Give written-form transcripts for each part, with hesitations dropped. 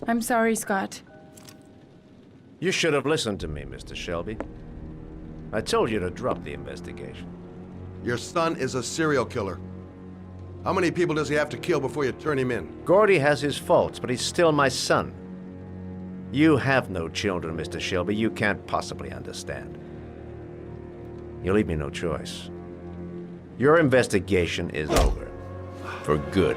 I'm sorry, Scott. You should have listened to me, Mr. Shelby. I told you to drop the investigation. Your son is a serial killer. How many people does he have to kill before you turn him in? Gordy has his faults, but he's still my son. You have no children, Mr. Shelby. You can't possibly understand. You leave me no choice. Your investigation is over. For good.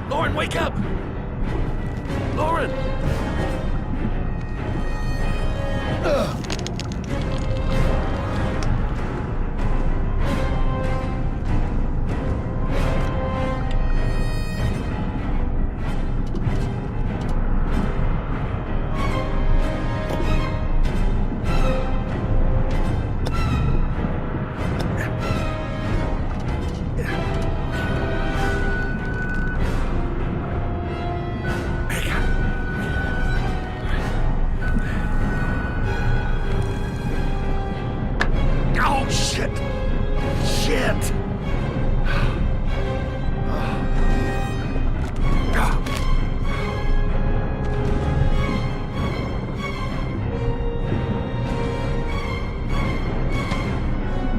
Lauren, wake up! Lauren! Oh, shit! Shit!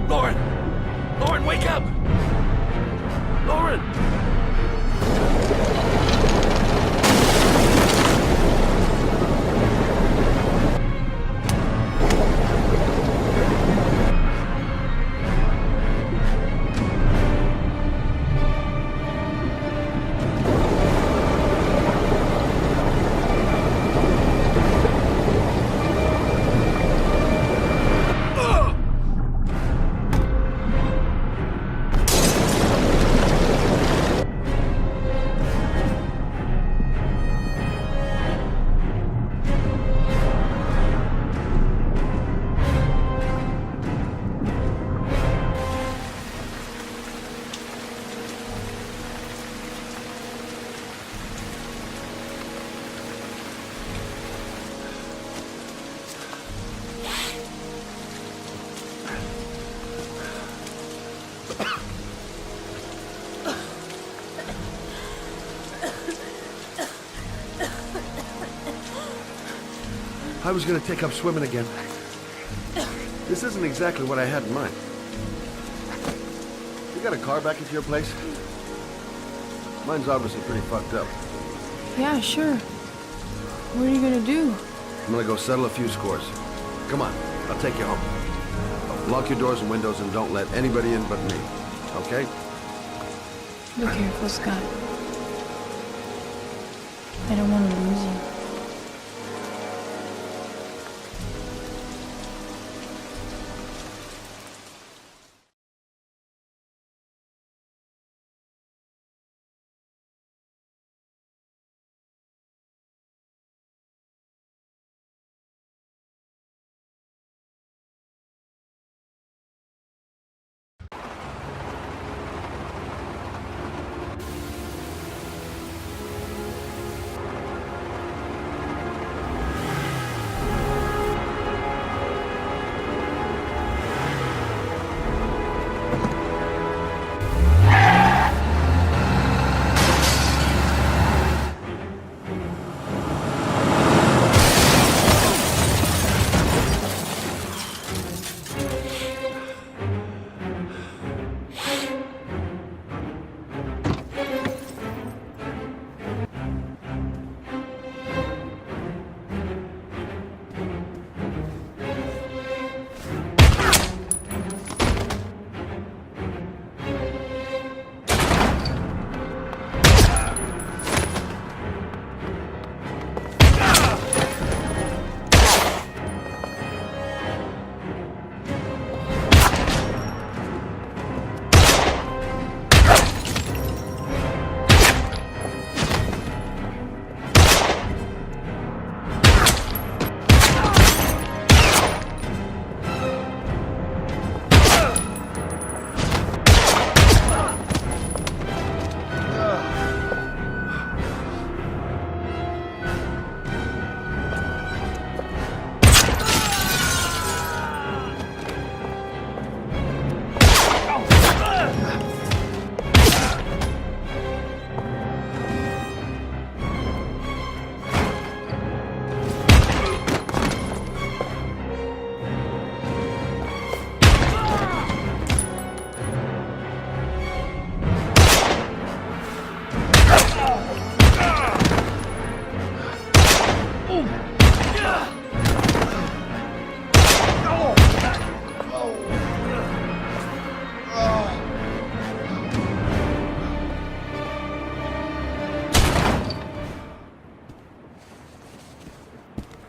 Lauren! Lauren, wake up! Lauren! I was gonna take up swimming again. This isn't exactly what I had in mind. You got a car back at your place? Mine's obviously pretty fucked up. Yeah, sure. What are you gonna do? I'm gonna go settle a few scores. Come on, I'll take you home. Lock your doors and windows and don't let anybody in but me, okay? Be careful, Scott. I don't want to lose you.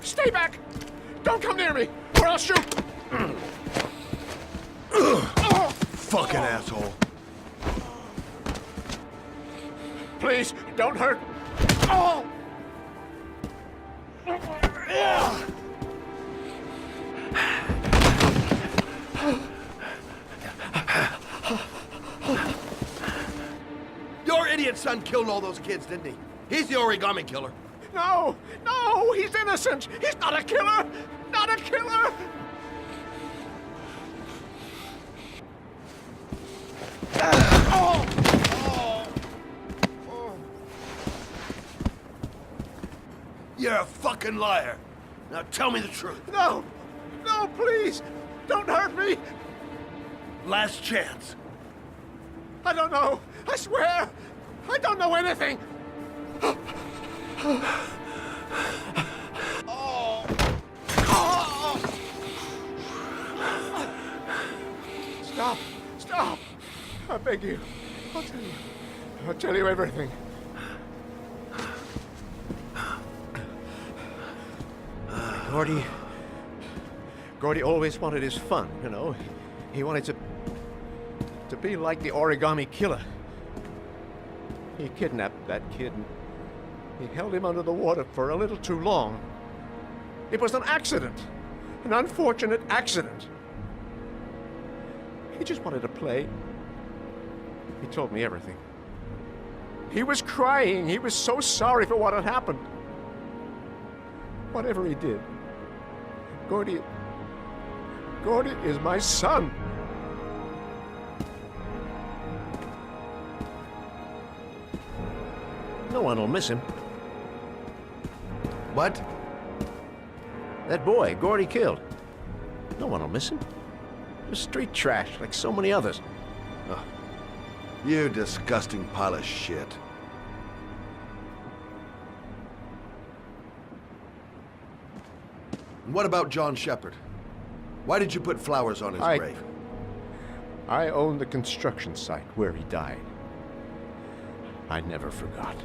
Stay back! Don't come near me, or I'll shoot! Fucking asshole. Please, don't hurt. Oh! Your idiot son killed all those kids, didn't he? He's the origami killer. No! No! He's innocent! He's not a killer! Not a killer! You're a fucking liar. Now tell me the truth. No! No, please! Don't hurt me! Last chance. I don't know! I swear! I don't know anything! Stop! Stop! I beg you. I'll tell you. I'll tell you everything. Gordy always wanted his fun, you know. He wanted to be like the origami killer. He kidnapped that kid and he held him under the water for a little too long. It was an accident, an unfortunate accident. He just wanted to play. He told me everything. He was crying. He was so sorry for what had happened. Whatever he did, Gordy is my son. No one will miss him. What? That boy, Gordy killed. No one will miss him. Just street trash like so many others. You disgusting pile of shit. And what about John Shepard? Why did you put flowers on his grave? I own the construction site where he died. I never forgot.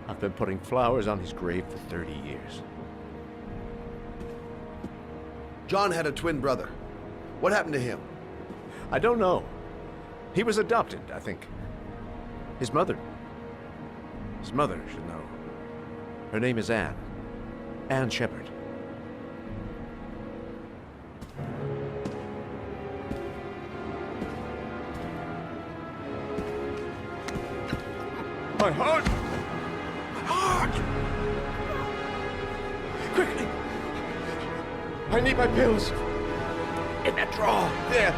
I've been putting flowers on his grave for 30 years. John had a twin brother. What happened to him? I don't know. He was adopted, I think. His mother should know. Her name is Anne. Anne Shepard. My heart! My heart! Quickly! I need my pills. In that drawer. There.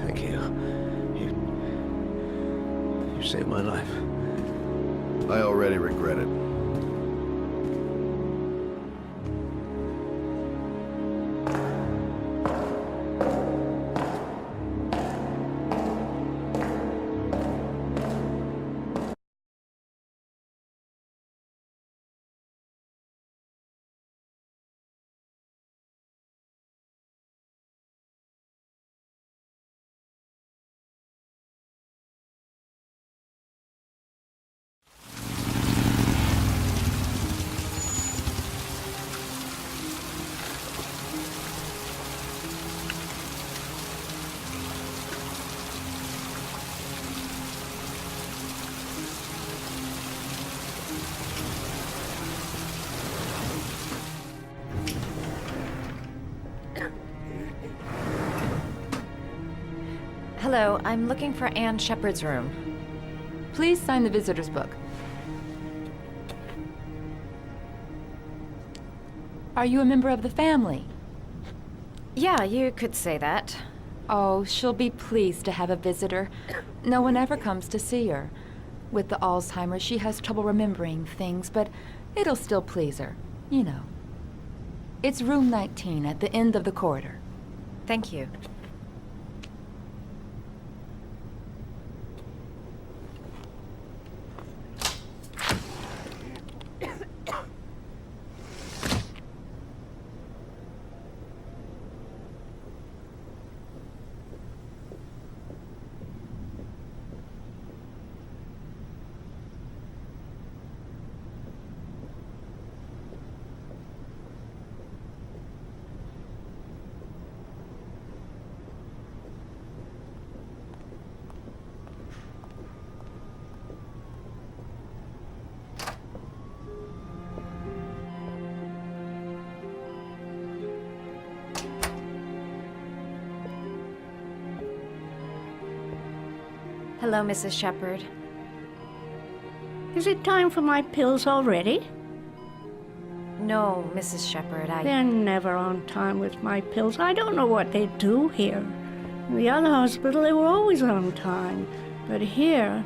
Thank you. You saved my life. I already regret it. Hello, I'm looking for Anne Shepard's room. Please sign the visitor's book. Are you a member of the family? Yeah, you could say that. Oh, she'll be pleased to have a visitor. No one ever comes to see her. With the Alzheimer's, she has trouble remembering things, but it'll still please her, you know. It's room 19 at the end of the corridor. Thank you. Hello, Mrs. Shepherd. Is it time for my pills already? No, Mrs. Shepherd, They're never on time with my pills. I don't know what they do here. In the other hospital, they were always on time. But here...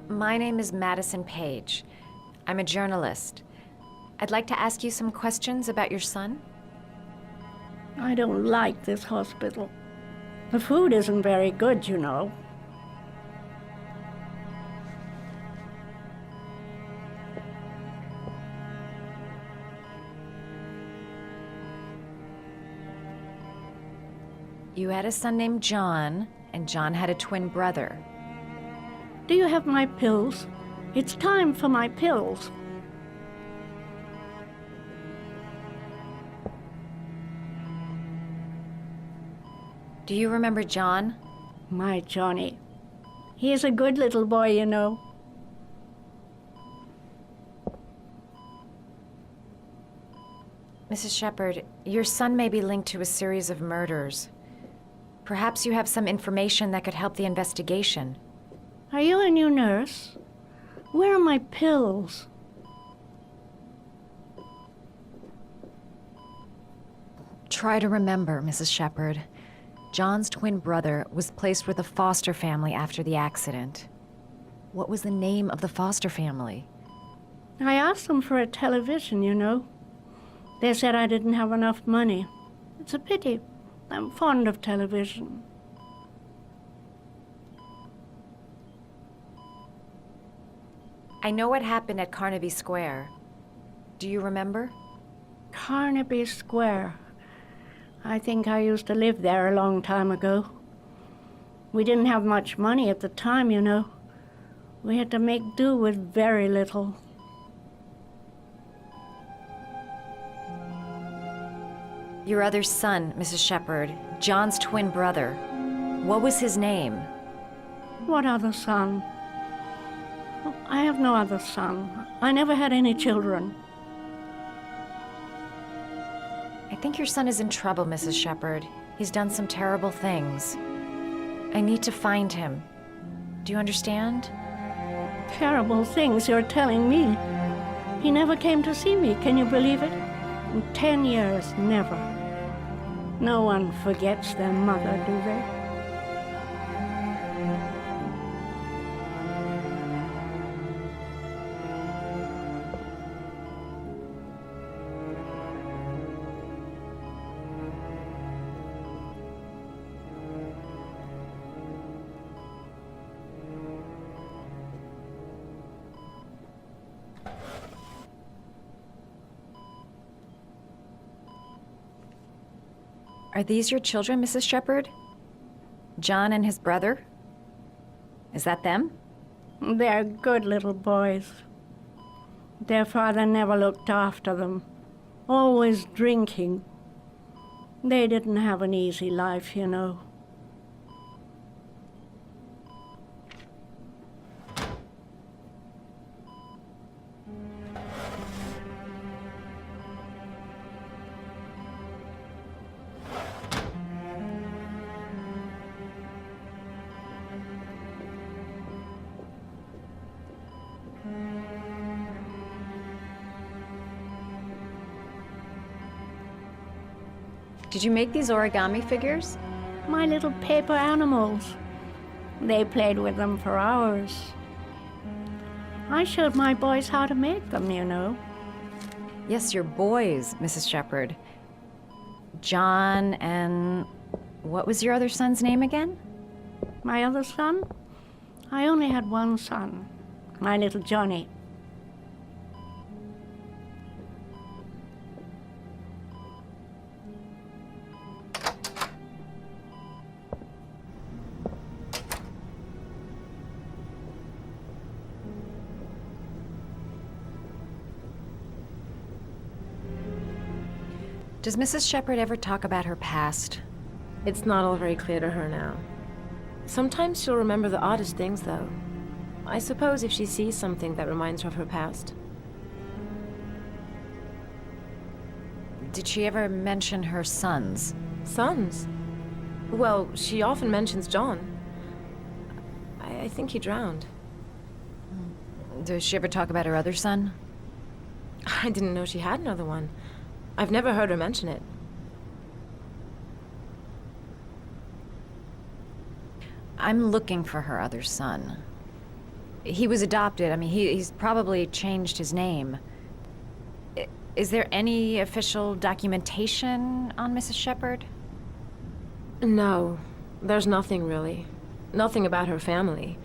My name is Madison Page. I'm a journalist. I'd like to ask you some questions about your son. I don't like this hospital. The food isn't very good, you know. You had a son named John, and John had a twin brother. Do you have my pills? It's time for my pills. Do you remember John? My Johnny. He is a good little boy, you know. Mrs. Shepherd, your son may be linked to a series of murders. Perhaps you have some information that could help the investigation. Are you a new nurse? Where are my pills? Try to remember, Mrs. Shepherd. John's twin brother was placed with a foster family after the accident. What was the name of the foster family? I asked them for a television, you know. They said I didn't have enough money. It's a pity. I'm fond of television. I know what happened at Carnaby Square. Do you remember? Carnaby Square. I think I used to live there a long time ago. We didn't have much money at the time, you know. We had to make do with very little. Your other son, Mrs. Shepherd, John's twin brother. What was his name? What other son? Oh, I have no other son. I never had any children. I think your son is in trouble, Mrs. Shepherd. He's done some terrible things. I need to find him. Do you understand? Terrible things you're telling me. He never came to see me, can you believe it? In 10 years, never. No one forgets their mother, do they? Are these your children, Mrs. Shepherd? John and his brother? Is that them? They're good little boys. Their father never looked after them, always drinking. They didn't have an easy life, you know. Did you make these origami figures? My little paper animals. They played with them for hours. I showed my boys how to make them, you know. Yes, your boys, Mrs. Shepherd. John and... what was your other son's name again? My other son? I only had one son, my little Johnny. Does Mrs. Shepherd ever talk about her past? It's not all very clear to her now. Sometimes she'll remember the oddest things, though. I suppose if she sees something that reminds her of her past. Did she ever mention her sons? Sons? Well, she often mentions John. I think he drowned. Does she ever talk about her other son? I didn't know she had another one. I've never heard her mention it. I'm looking for her other son. He was adopted. I mean, he's probably changed his name. Is there any official documentation on Mrs. Shepherd? No, there's nothing really. Nothing about her family.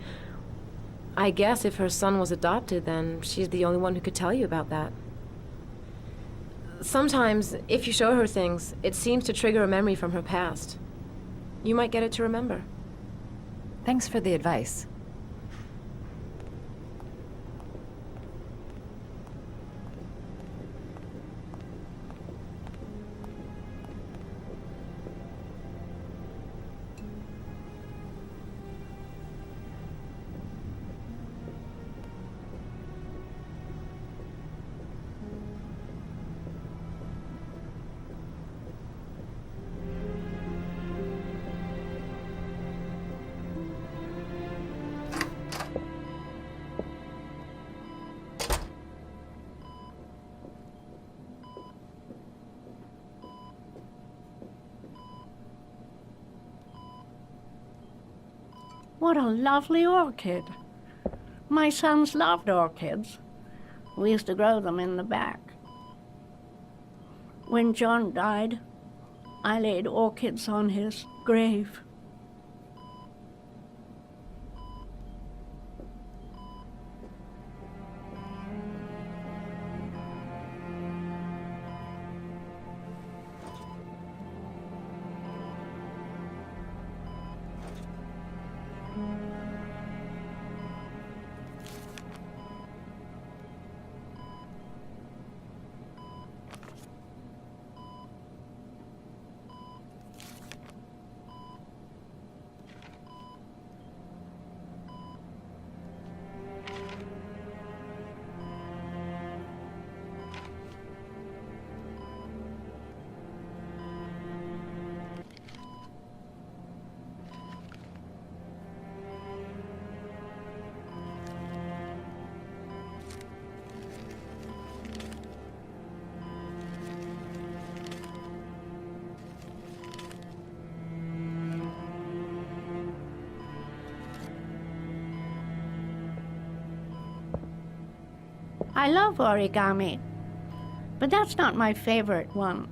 I guess if her son was adopted, then she's the only one who could tell you about that. Sometimes, if you show her things, it seems to trigger a memory from her past. You might get it to remember. Thanks for the advice. What a lovely orchid. My sons loved orchids. We used to grow them in the back. When John died, I laid orchids on his grave. I love origami, but that's not my favorite one.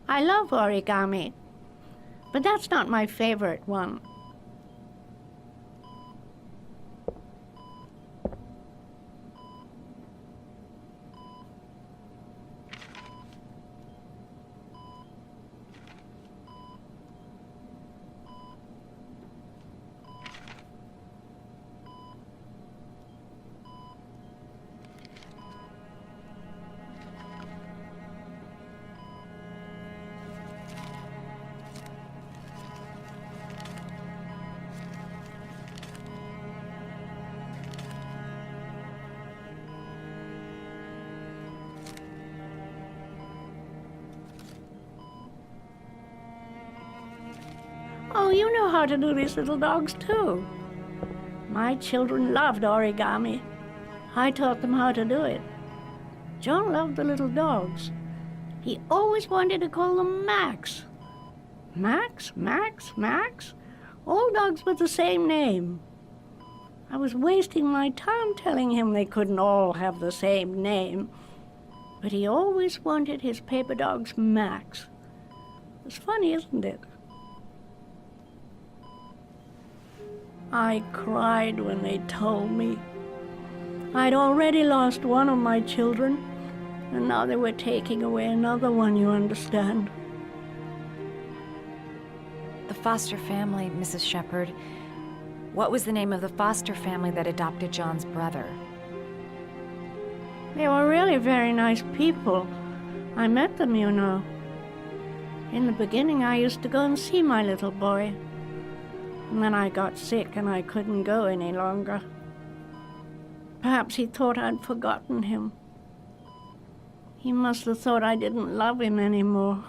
I love origami, but that's not my favorite one. you know how to do these little dogs too. My children loved origami. I taught them how to do it. John loved the little dogs. He always wanted to call them Max. Max, Max, Max? All dogs with the same name. I was wasting my time telling him they couldn't all have the same name. But he always wanted his paper dogs Max. It's funny, isn't it? I cried when they told me. I'd already lost one of my children, and now they were taking away another one, you understand. The foster family, Mrs. Shepherd. What was the name of the foster family that adopted John's brother? They were really very nice people. I met them, you know. In the beginning, I used to go and see my little boy. And then I got sick and I couldn't go any longer. Perhaps he thought I'd forgotten him. He must have thought I didn't love him anymore.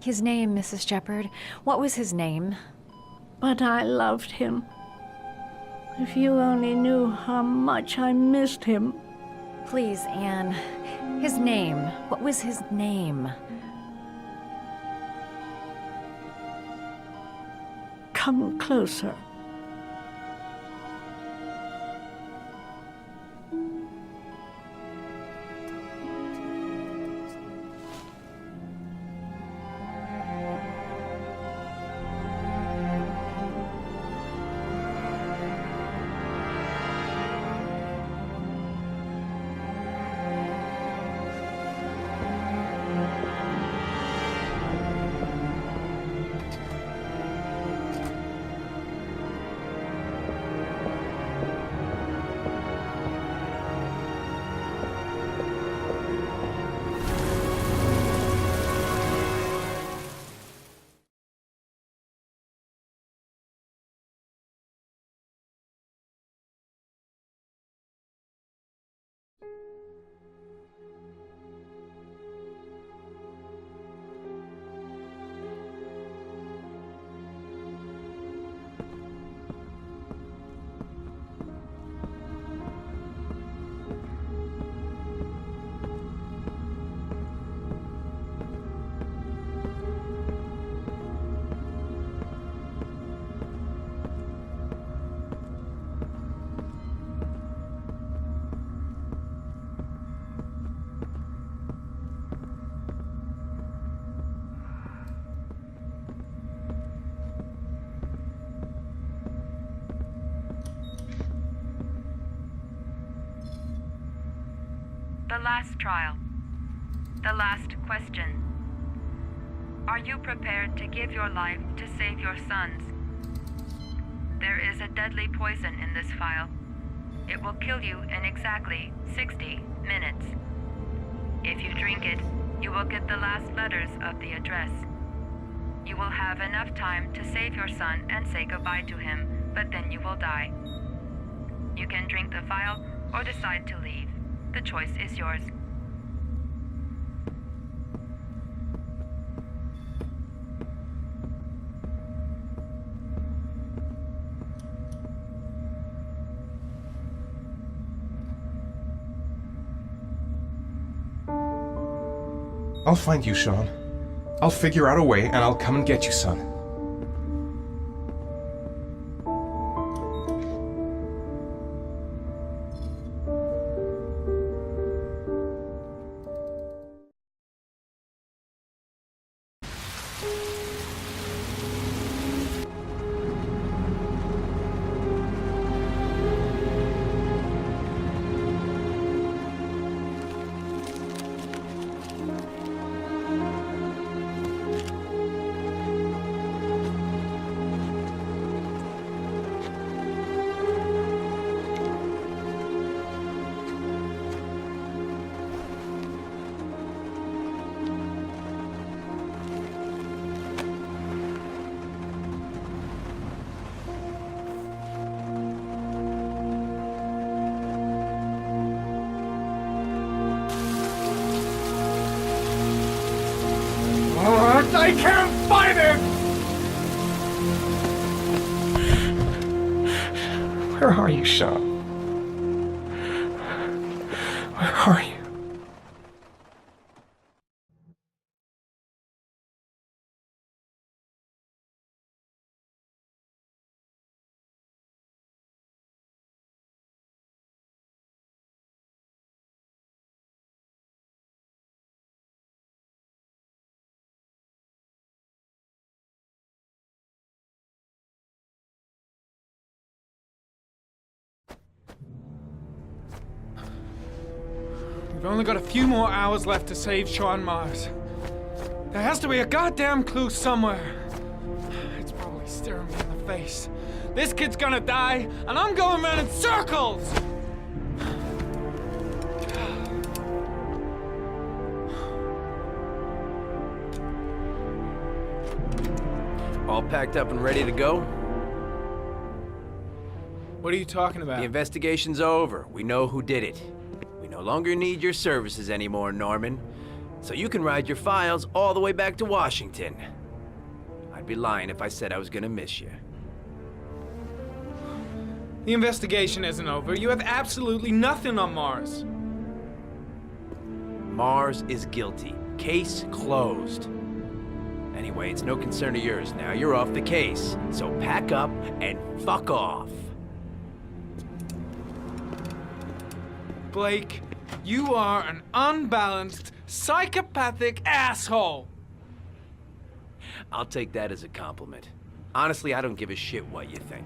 His name, Mrs. Shepherd. What was his name? But I loved him. If you only knew how much I missed him. Please, Anne. His name. What was his name? Come closer. The last trial. The last question. Are you prepared to give your life to save your sons? There is a deadly poison in this vial. It will kill you in exactly 60 minutes. If you drink it, you will get the last letters of the address. You will have enough time to save your son and say goodbye to him, but then you will die. You can drink the vial or decide to leave. The choice is yours. I'll find you, Sean. I'll figure out a way and I'll come and get you, son. I can't find it! Where are you, Sean? Where are you? We've only got a few more hours left to save Sean Mars. There has to be a goddamn clue somewhere. It's probably staring me in the face. This kid's gonna die, and I'm going around in circles! All packed up and ready to go? What are you talking about? The investigation's over. We know who did it. We no longer need your services anymore, Norman. So you can ride your files all the way back to Washington. I'd be lying if I said I was gonna miss you. The investigation isn't over. You have absolutely nothing on Mars. Mars is guilty. Case closed. Anyway, it's no concern of yours now. You're off the case. So pack up and fuck off. Blake, you are an unbalanced, psychopathic asshole! I'll take that as a compliment. Honestly, I don't give a shit what you think.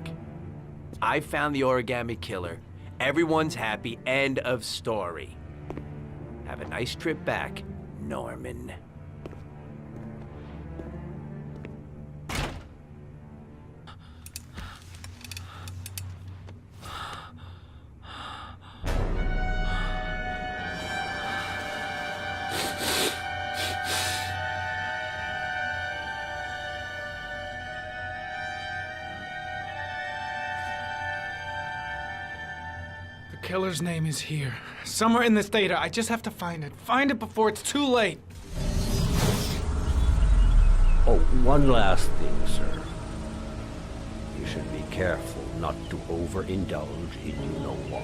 I found the origami killer. Everyone's happy. End of story. Have a nice trip back, Norman. The killer's name is here. Somewhere in this data. I just have to find it. Find it before it's too late. Oh, one last thing, sir. You should be careful not to overindulge in you know what.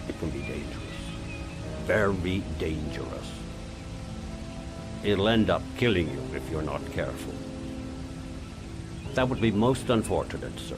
It can be dangerous. Very dangerous. It'll end up killing you if you're not careful. That would be most unfortunate, sir.